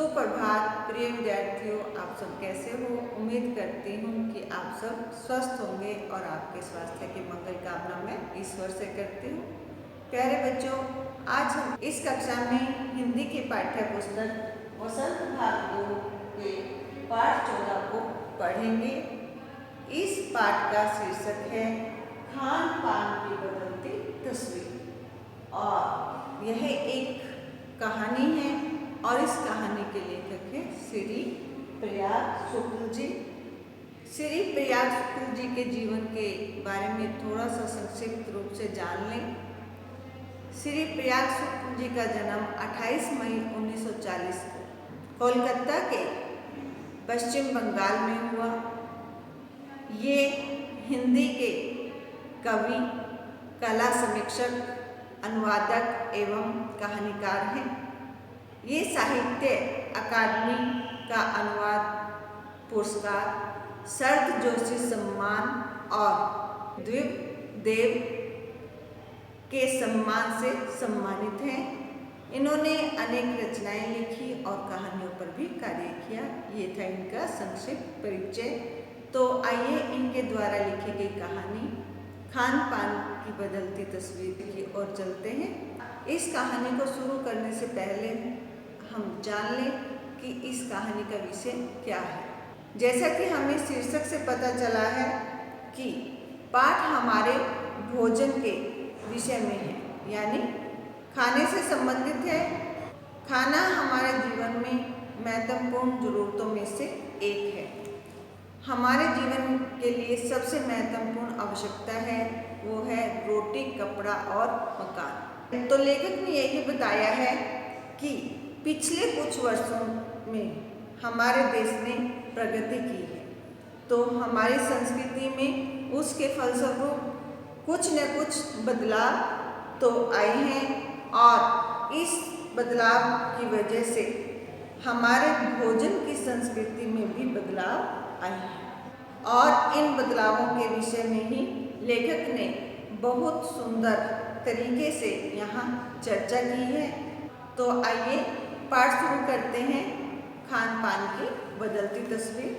सुप्रभात प्रिय विद्यार्थियों, आप सब कैसे हो। उम्मीद करती हूँ कि आप सब स्वस्थ होंगे और आपके स्वास्थ्य की मंगल कामना मैं ईश्वर से करती हूँ। प्यारे बच्चों, आज हम इस कक्षा में हिंदी की पाठ्य पुस्तक वसंत भाग 2 के पाठ 14 को पढ़ेंगे। इस पाठ का शीर्षक है खान पान की बदलती तस्वीर और यह एक कहानी है और इस कहानी के लेखक हैं श्री प्रयाग शुक्ल जी। श्री प्रयाग शुक्ल जी के जीवन के बारे में थोड़ा सा संक्षिप्त रूप से जान लें। श्री प्रयाग शुक्ल जी का जन्म 28 मई 1940 को कोलकाता के पश्चिम बंगाल में हुआ। ये हिंदी के कवि, कला समीक्षक, अनुवादक एवं कहानीकार हैं। ये साहित्य अकादमी का अनुवाद पुरस्कार, शरद जोशी सम्मान और द्विदेव के सम्मान से सम्मानित हैं। इन्होंने अनेक रचनाएं लिखी और कहानियों पर भी कार्य किया। ये था इनका संक्षिप्त परिचय। तो आइए इनके द्वारा लिखी गई कहानी खान पान की बदलती तस्वीर की ओर चलते हैं। इस कहानी को शुरू करने से पहले हम जान लें कि इस कहानी का विषय क्या है। जैसा कि हमें शीर्षक से पता चला है कि पाठ हमारे भोजन के विषय में है, यानी खाने से संबंधित है। खाना हमारे जीवन में महत्वपूर्ण जरूरतों में से एक है। हमारे जीवन के लिए सबसे महत्वपूर्ण आवश्यकता है वो है रोटी, कपड़ा और मकान। तो लेखक ने यही बताया है कि पिछले कुछ वर्षों में हमारे देश ने प्रगति की है, तो हमारी संस्कृति में उसके फलस्वरूप कुछ न कुछ बदलाव तो आए हैं और इस बदलाव की वजह से हमारे भोजन की संस्कृति में भी बदलाव आए हैं। और इन बदलावों के विषय में ही लेखक ने बहुत सुंदर तरीके से यहाँ चर्चा की है। तो आइए पाठ शुरू करते हैं। खान पान की बदलती तस्वीर।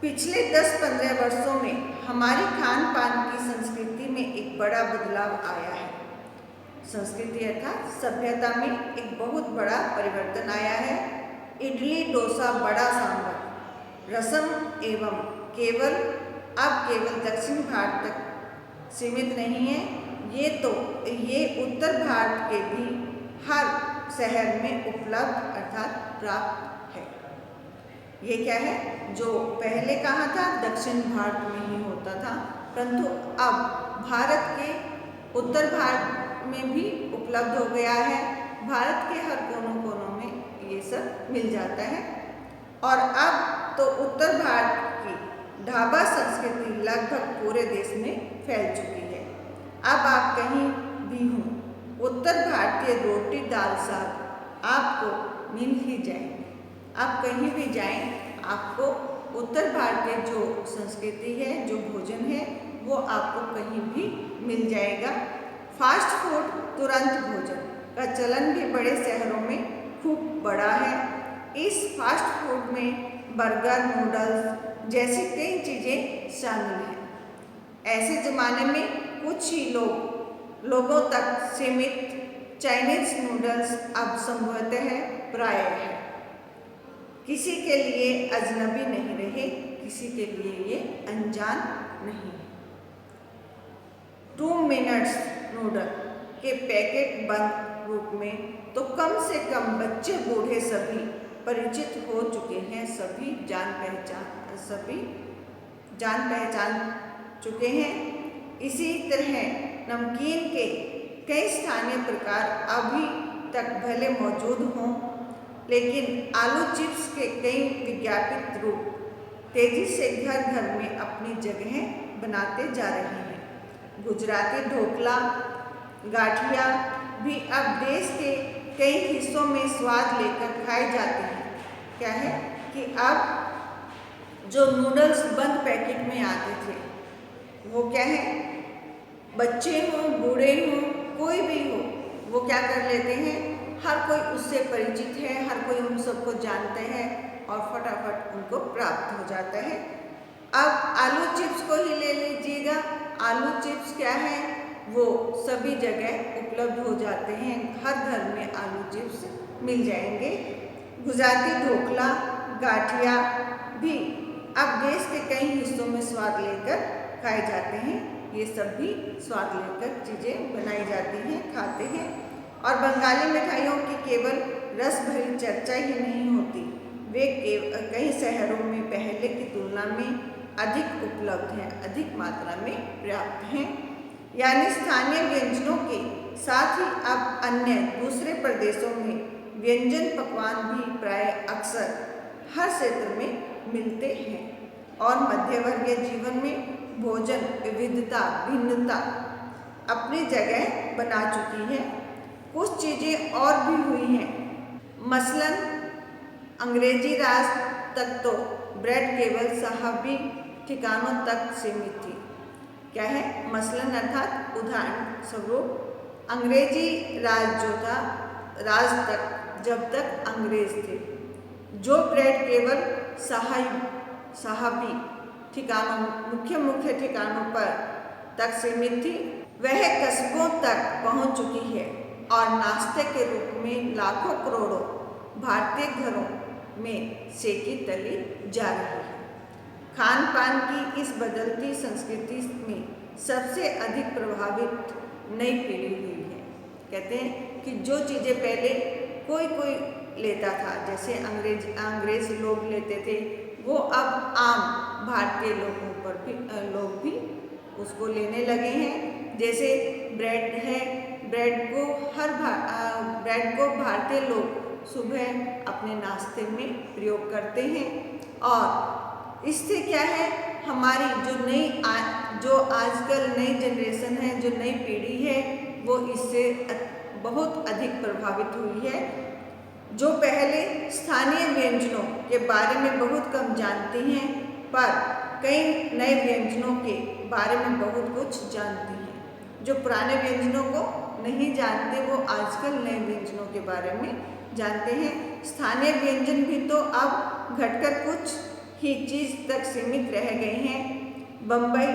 पिछले 10-15 वर्षों में हमारी खान पान की संस्कृति में एक बड़ा बदलाव आया है। संस्कृति अर्थात सभ्यता में एक बहुत बड़ा परिवर्तन आया है। इडली, डोसा, बड़ा सांभर, रसम एवं अब केवल दक्षिण भारत तक सीमित नहीं है। ये उत्तर भारत के भी हर शहर में उपलब्ध अर्थात प्राप्त है। ये क्या है, जो पहले कहा था दक्षिण भारत में ही होता था, परंतु अब भारत के उत्तर भारत में भी उपलब्ध हो गया है। भारत के हर कोनों में ये सब मिल जाता है। और अब तो उत्तर भारत की ढाबा संस्कृति लगभग पूरे देश में फैल चुकी है। अब आप कहीं भी हों, उत्तर भारतीय रोटी, दाल, साग आपको मिल ही जाएंगे। आप कहीं भी जाएं, आपको उत्तर भारतीय जो संस्कृति है, जो भोजन है, वो आपको कहीं भी मिल जाएगा। फास्ट फूड, तुरंत भोजन का चलन भी बड़े शहरों में खूब बड़ा है। इस फास्ट फूड में बर्गर, नूडल्स जैसी कई चीज़ें शामिल हैं। ऐसे ज़माने में कुछ ही लोगों तक सीमित चाइनीज नूडल्स अब संभवतः प्राय है। किसी के लिए अजनबी नहीं रहे, किसी के लिए ये अनजान नहीं है। 2 मिनट्स नूडल के पैकेट बंद रूप में तो कम से कम बच्चे बूढ़े सभी परिचित हो चुके हैं। सभी जान पहचान चुके हैं। इसी तरह नमकीन के कई स्थानीय प्रकार अभी तक भले मौजूद हों, लेकिन आलू चिप्स के कई विज्ञापित रूप तेजी से घर घर में अपनी जगह बनाते जा रहे हैं। गुजराती ढोकला, गाठिया भी अब देश के कई हिस्सों में स्वाद लेकर खाए जाते हैं। क्या है कि अब जो नूडल्स बंद पैकेट में आते थे, वो क्या है, बच्चे हों, बूढ़े हों, कोई भी हो, वो क्या कर लेते हैं, हर कोई उससे परिचित है, हर कोई उन सबको जानते हैं और फटाफट उनको प्राप्त हो जाता है। अब आलू चिप्स को ही ले लीजिएगा। आलू चिप्स क्या है, वो सभी जगह उपलब्ध हो जाते हैं, हर घर में आलू चिप्स मिल जाएंगे। गुजराती ढोकला, गाठिया भी अब देश के कई हिस्सों में स्वाद लेकर खाए जाते हैं। ये सब भी स्वाद लेकर चीज़ें बनाई जाती हैं, खाते हैं। और बंगाली मिठाइयों की केवल रस भरी चर्चा ही नहीं होती, वे कई शहरों में पहले की तुलना में अधिक उपलब्ध हैं, अधिक मात्रा में पर्याप्त हैं। यानी स्थानीय व्यंजनों के साथ ही अब अन्य दूसरे प्रदेशों में व्यंजन पकवान भी प्राय अक्सर हर क्षेत्र में मिलते हैं। और मध्यवर्गीय जीवन में भोजन विविधता, भिन्नता अपनी जगह बना चुकी है। कुछ चीज़ें और भी हुई हैं, मसलन अंग्रेजी राज तक तो ब्रेड केवल साहबी ठिकानों तक सीमित थी। क्या है, मसलन अर्थात उदाहरण स्वरूप अंग्रेजी राज जो था, राज तक जब तक अंग्रेज थे, जो ब्रेड केवल साहबी ठिकानों, मुख्य ठिकानों पर तक सीमित थी, वह कस्बों तक पहुंच चुकी है और नाश्ते के रूप में लाखों करोड़ों भारतीय घरों में सेकी तली जा रही है। खान पान की इस बदलती संस्कृति में सबसे अधिक प्रभावित नई पीढ़ी हुई है। कहते हैं कि जो चीज़ें पहले कोई लेता था, जैसे अंग्रेज लोग लेते थे, वो अब आम भारतीय लोग भी उसको लेने लगे हैं। जैसे ब्रेड है, ब्रेड को भारतीय लोग सुबह अपने नाश्ते में प्रयोग करते हैं। और इससे क्या है, हमारी जो आजकल नई जनरेशन है, जो नई पीढ़ी है, वो इससे बहुत अधिक प्रभावित हुई है। जो पहले स्थानीय व्यंजनों के बारे में बहुत कम जानती हैं, पर कई नए व्यंजनों के बारे में बहुत कुछ जानती हैं। जो पुराने व्यंजनों को नहीं जानते, वो आजकल नए व्यंजनों के बारे में जानते हैं। स्थानीय व्यंजन भी तो अब घटकर कुछ ही चीज़ तक सीमित रह गए हैं। बम्बई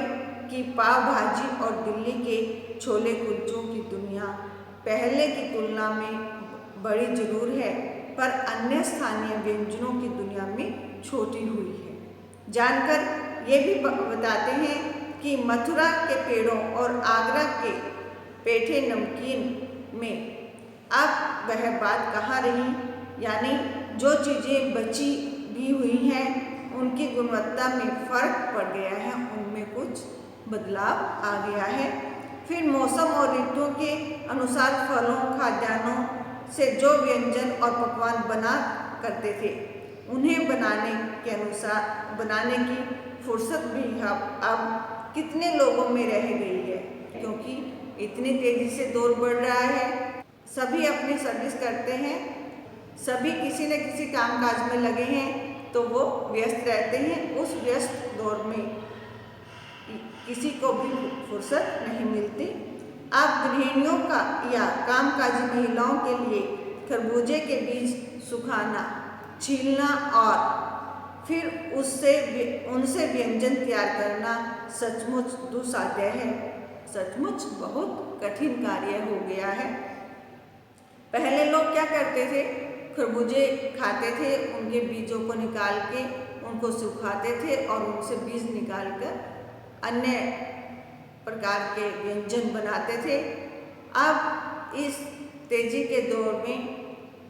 की पाव भाजी और दिल्ली के छोले कुलचों की दुनिया पहले की तुलना में बड़ी जरूर है, पर अन्य स्थानीय व्यंजनों की दुनिया में छोटी हुई है। जानकर ये भी बताते हैं कि मथुरा के पेड़ों और आगरा के पेठे नमकीन में अब वह बात कहाँ रही, यानी जो चीज़ें बची भी हुई हैं, उनकी गुणवत्ता में फर्क पड़ गया है, उनमें कुछ बदलाव आ गया है। फिर मौसम और ऋतुओं के अनुसार फलों, खाद्यान्नों से जो व्यंजन और पकवान बना करते थे, उन्हें बनाने की फुर्सत भी अब कितने लोगों में रह गई है, क्योंकि इतनी तेज़ी से दौर बढ़ रहा है। सभी अपनी सर्विस करते हैं, सभी किसी न किसी कामकाज में लगे हैं, तो वो व्यस्त रहते हैं। उस व्यस्त दौर में किसी को भी फुर्सत नहीं मिलती। अब गृहिणियों का या कामकाजी महिलाओं के लिए खरबूजे के बीज सुखाना, छीलना और फिर उनसे व्यंजन तैयार करना सचमुच दुस्साध्य है, सचमुच बहुत कठिन कार्य हो गया है। पहले लोग क्या करते थे, खरबूजे खाते थे, उनके बीजों को निकाल के उनको सुखाते थे और उनसे बीज निकालकर अन्य प्रकार के व्यंजन बनाते थे। अब इस तेजी के दौर में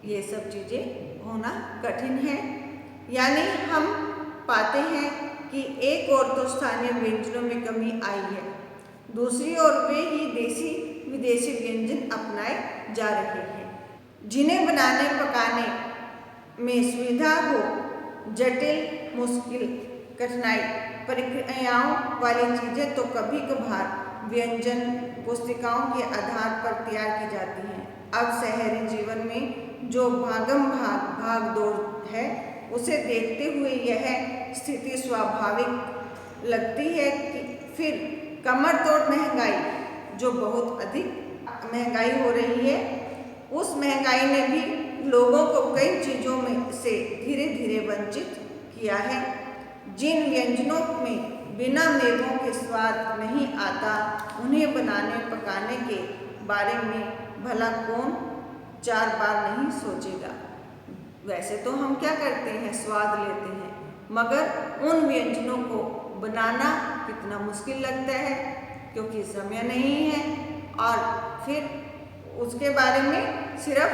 ये सब चीज़ें होना कठिन है। यानी हम पाते हैं कि एक ओर तो स्थानीय व्यंजनों में कमी आई है, दूसरी ओर वे ही देसी विदेशी व्यंजन अपनाए जा रहे हैं, जिन्हें बनाने पकाने में सुविधा हो। जटिल, मुश्किल, कठिनाई प्रक्रियाओं वाली चीज़ें तो कभी कभार व्यंजन पुस्तिकाओं के आधार पर तैयार की जाती हैं। अब शहरी जीवन में जो भाग दौड़ है, उसे देखते हुए यह स्थिति स्वाभाविक लगती है कि फिर कमर तोड़ महंगाई, जो बहुत अधिक महंगाई हो रही है, उस महंगाई ने भी लोगों को कई चीज़ों में से धीरे धीरे वंचित किया है। जिन व्यंजनों में बिना मेवों के स्वाद नहीं आता, उन्हें बनाने पकाने के बारे में भला कौन 4 बार नहीं सोचेगा। वैसे तो हम क्या करते हैं, स्वाद लेते हैं, मगर उन व्यंजनों को बनाना कितना मुश्किल लगता है, क्योंकि समय नहीं है और फिर उसके बारे में सिर्फ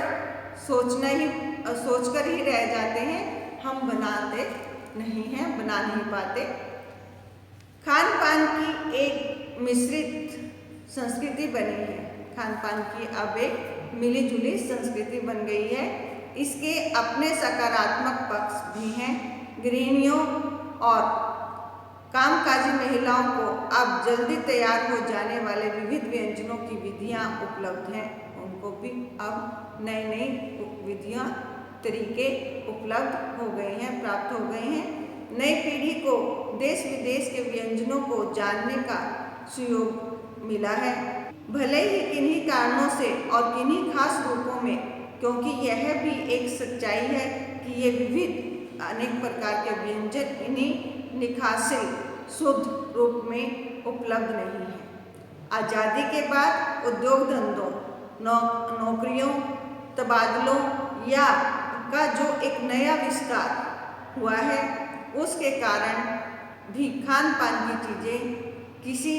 सोचकर ही रह जाते हैं, हम बनाते नहीं हैं, बना नहीं पाते। खान पान की एक मिश्रित संस्कृति बनी है। खान पान की अब एक मिली जुली संस्कृति बन गई है। इसके अपने सकारात्मक पक्ष भी हैं। गृहिणियों और कामकाजी महिलाओं को अब जल्दी तैयार हो जाने वाले विविध व्यंजनों की विधियां उपलब्ध हैं। उनको भी अब नई नई विधियां, तरीके उपलब्ध हो गए हैं, प्राप्त हो गए हैं। नई पीढ़ी को देश विदेश के व्यंजनों को जानने का सुयोग मिला है, भले ही किन्हीं कारणों से और किन्हीं खास रूपों में, क्योंकि यह भी एक सच्चाई है कि ये विविध अनेक प्रकार के व्यंजन इन्हीं निखासिल शुद्ध रूप में उपलब्ध नहीं है। आज़ादी के बाद उद्योग धंधों, नौकरियों, तबादलों या का जो एक नया विस्तार हुआ है, उसके कारण भी खान पान की चीज़ें किसी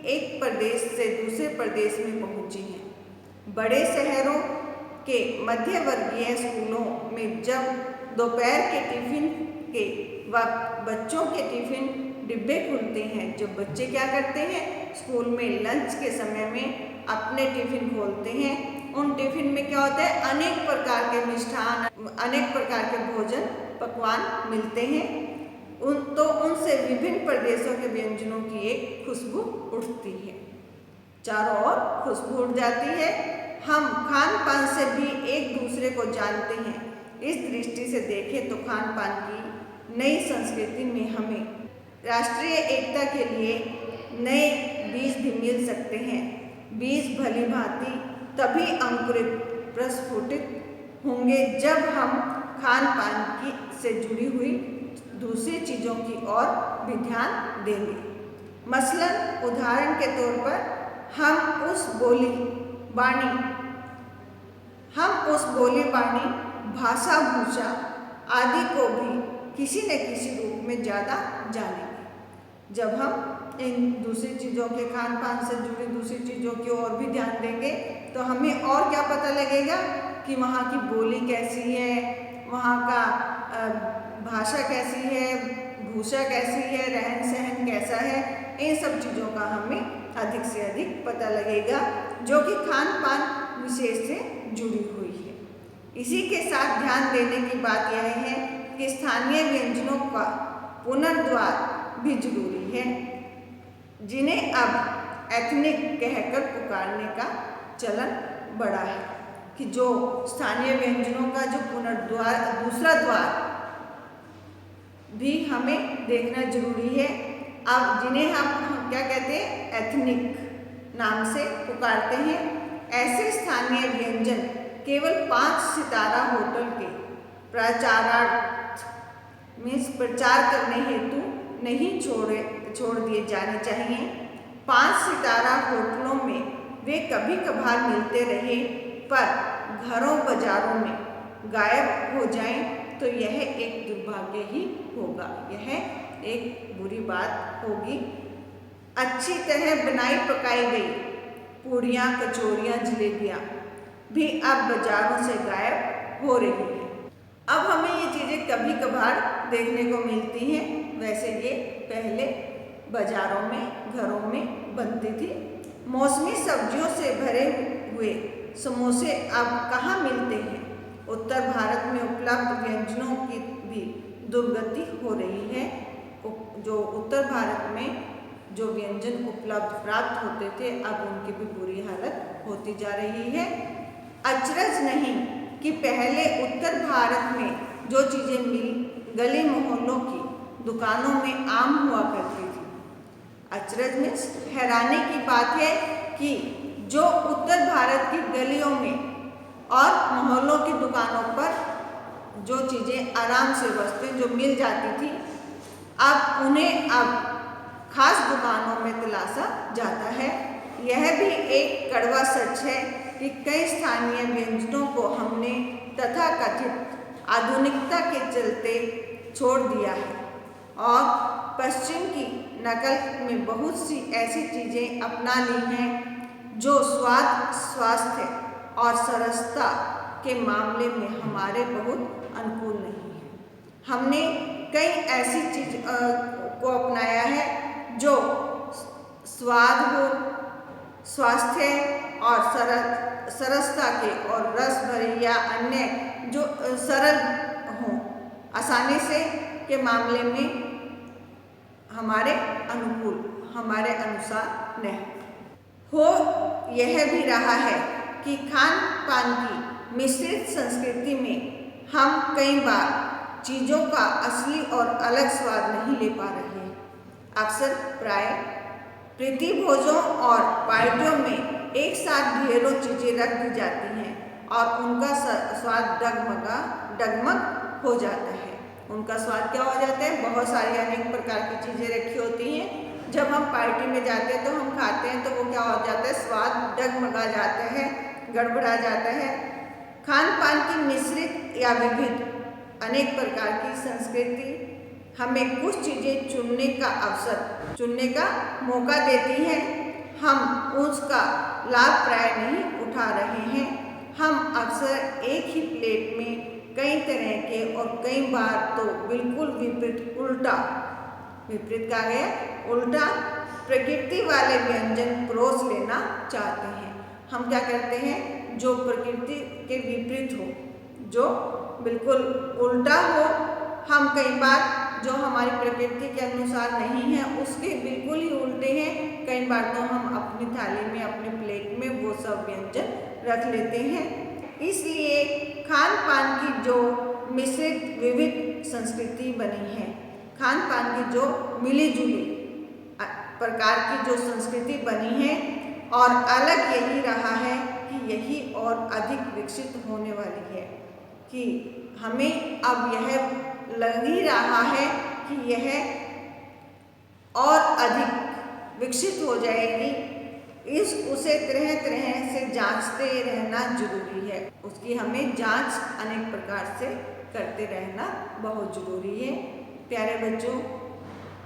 एक प्रदेश से दूसरे प्रदेश में पहुंची हैं। बड़े शहरों के मध्य वर्गीय स्कूलों में जब दोपहर के टिफिन के वक्त बच्चों के टिफिन डिब्बे खुलते हैं, जब बच्चे क्या करते हैं, स्कूल में लंच के समय में अपने टिफिन खोलते हैं। उन टिफिन में क्या होता है, अनेक प्रकार के मिष्ठान, अनेक प्रकार के भोजन पकवान मिलते हैं। उनसे विभिन्न प्रदेशों के व्यंजनों की एक खुशबू उठती है, चारों ओर खुशबू उठ जाती है। हम खान पान से भी एक दूसरे को जानते हैं। इस दृष्टि से देखें तो खान पान की नई संस्कृति में हमें राष्ट्रीय एकता के लिए नए बीज भी मिल सकते हैं। बीज भली भांति तभी अंकुरित प्रस्फुटित होंगे जब हम खान पान की से जुड़ी हुई दूसरी चीज़ों की ओर भी ध्यान देंगे। मसलन उदाहरण के तौर पर हम उस बोली बाणी, भाषा भूषा आदि को भी किसी न किसी रूप में ज़्यादा जानेंगे। जब हम इन दूसरी चीज़ों के खान पान से जुड़ी दूसरी चीज़ों की ओर भी ध्यान देंगे तो हमें और क्या पता लगेगा कि वहाँ की बोली कैसी है, वहाँ का भाषा कैसी है, भूषा कैसी है, रहन सहन कैसा है। इन सब चीज़ों का हमें अधिक से अधिक पता लगेगा, जो कि खान पान विशेष से जुड़ी हुई है। इसी के साथ ध्यान देने की बात यह है कि स्थानीय व्यंजनों का पुनर्द्वार भी जरूरी है, जिन्हें अब एथनिक कहकर पुकारने का चलन बढ़ा है। कि जो स्थानीय व्यंजनों का जो दूसरा द्वार भी हमें देखना जरूरी है। अब जिन्हें हम क्या कहते हैं, एथनिक नाम से पुकारते हैं। ऐसे स्थानीय व्यंजन केवल 5 सितारा होटल के प्रचार करने हेतु नहीं छोड़ दिए जाने चाहिए। 5 सितारा होटलों में वे कभी कभार मिलते रहे, पर घरों बाजारों में गायब हो जाएं तो यह एक दुर्भाग्य ही होगा, यह एक बुरी बात होगी। अच्छी तरह बनाई पकाई गई पूड़ियाँ, कचौरियाँ, जलेबियाँ भी अब बाजारों से गायब हो रही हैं। अब हमें ये चीज़ें कभी कभार देखने को मिलती हैं, वैसे ये पहले बाजारों में, घरों में बनती थी। मौसमी सब्जियों से भरे हुए समोसे अब कहाँ मिलते हैं। उत्तर भारत में उपलब्ध व्यंजनों की भी दुर्गति हो रही है। जो उत्तर भारत में जो व्यंजन उपलब्ध प्राप्त होते थे, अब उनकी भी बुरी हालत होती जा रही है। अचरज नहीं कि पहले उत्तर भारत में जो चीज़ें गली मोहल्लों की दुकानों में आम हुआ करती थी। अचरज में हैरानी की बात है कि जो उत्तर भारत की गलियों में और मोहल्लों की दुकानों पर जो चीज़ें आराम से वस्तुएं जो मिल जाती थी, अब खास दुकानों में तलाशा जाता है। यह भी एक कड़वा सच है कि कई स्थानीय व्यंजनों को हमने तथाकथित आधुनिकता के चलते छोड़ दिया है और पश्चिम की नकल में बहुत सी ऐसी चीज़ें अपना ली हैं जो स्वाद, स्वास्थ्य और सरसता के मामले में हमारे बहुत अनुकूल नहीं है। हमने कई ऐसी चीज को अपनाया है जो स्वाद हो, स्वास्थ्य और सरसता के और रस भरी या अन्य जो सरल हो, आसानी से के मामले में हमारे अनुकूल, हमारे अनुसार नहीं हो। यह भी रहा है कि खान पान की मिश्रित संस्कृति में हम कई बार चीज़ों का असली और अलग स्वाद नहीं ले पा रहे हैं। अक्सर प्राय प्रीति भोजों और पार्टियों में एक साथ ढेरों चीज़ें रख दी जाती हैं और उनका स्वाद डगमग हो जाता है। उनका स्वाद क्या हो जाता है? बहुत सारी अनेक प्रकार की चीज़ें रखी होती हैं। जब हम पार्टी में जाते हैं तो हम खाते हैं तो वो क्या हो जाता है? स्वाद डगमगा जाता है, गड़बड़ा जाता है। खान पान की मिश्रित या विविध अनेक प्रकार की संस्कृति हमें कुछ चीज़ें चुनने का मौका देती है। हम उसका लाभ प्राय नहीं उठा रहे हैं। हम अक्सर एक ही प्लेट में कई तरह के और कई बार तो बिल्कुल विपरीत कहा गया, उल्टा प्रकृति वाले व्यंजन परोस लेना चाहते हैं। हम क्या करते हैं? जो प्रकृति के विपरीत हो, जो बिल्कुल उल्टा हो, हम कई बार जो हमारी प्रकृति के अनुसार नहीं है उसके बिल्कुल ही उल्टे हैं। कई बार तो हम अपनी थाली में, अपनी प्लेट में वो सब व्यंजन रख लेते हैं। इसलिए खान पान की जो मिश्रित विविध संस्कृति बनी है, खान पान की जो मिली जुली प्रकार की जो संस्कृति बनी है और अलग यही रहा है कि यही और अधिक विकसित होने वाली है, कि हमें अब यह लग ही रहा है कि यह और अधिक विकसित हो जाएगी। उसे तरह तरह से जांचते रहना जरूरी है। उसकी हमें जांच अनेक प्रकार से करते रहना बहुत जरूरी है। प्यारे बच्चों,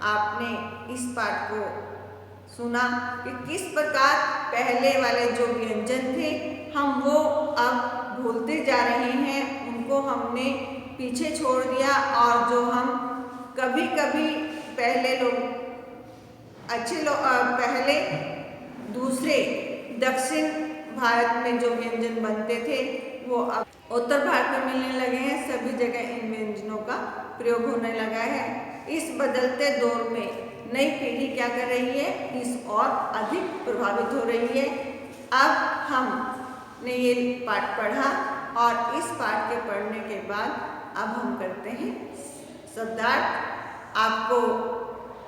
आपने इस पाठ को सुना कि किस प्रकार पहले वाले जो व्यंजन थे हम वो अब भूलते जा रहे हैं, उनको हमने पीछे छोड़ दिया और जो हम कभी कभी पहले दूसरे दक्षिण भारत में जो व्यंजन बनते थे वो अब उत्तर भारत में मिलने लगे हैं। सभी जगह इन व्यंजनों का प्रयोग होने लगा है। इस बदलते दौर में नई पीढ़ी क्या कर रही है? इस और अधिक प्रभावित हो रही है। अब हमने ये पाठ पढ़ा और इस पाठ के पढ़ने के बाद अब हम करते हैं शब्दार्थ। आपको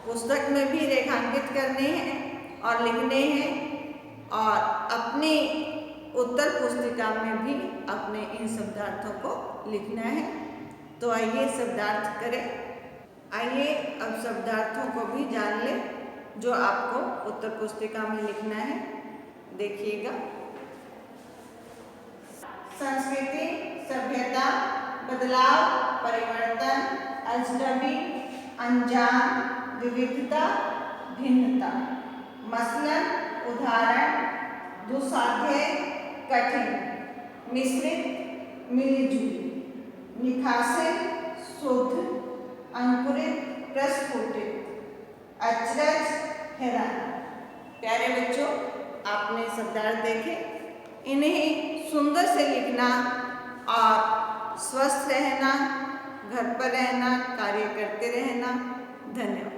पुस्तक में भी रेखांकित करने हैं और लिखने हैं और अपनी उत्तर पुस्तिका में भी अपने इन शब्दार्थों को लिखना है। तो आइए शब्दार्थ करें। आइए अब शब्दार्थों को भी जान लें जो आपको उत्तर पुस्तिका में लिखना है। देखिएगा। संस्कृति, सभ्यता, बदलाव, परिवर्तन, अजनबी, अनजान, विविधता, भिन्नता। मसलन, उदाहरण, दुस्साध्य, कठिन, मिश्रित, मिलीजुली, निखासित, शुद्ध, अंकुरित, प्रस्फुटित, अचरज, हैरान। प्यारे बच्चों, आपने शब्दार्थ देखे। इन्हें सुंदर से लिखना और स्वस्थ रहना, घर पर रहना, कार्य करते रहना। धन्यवाद।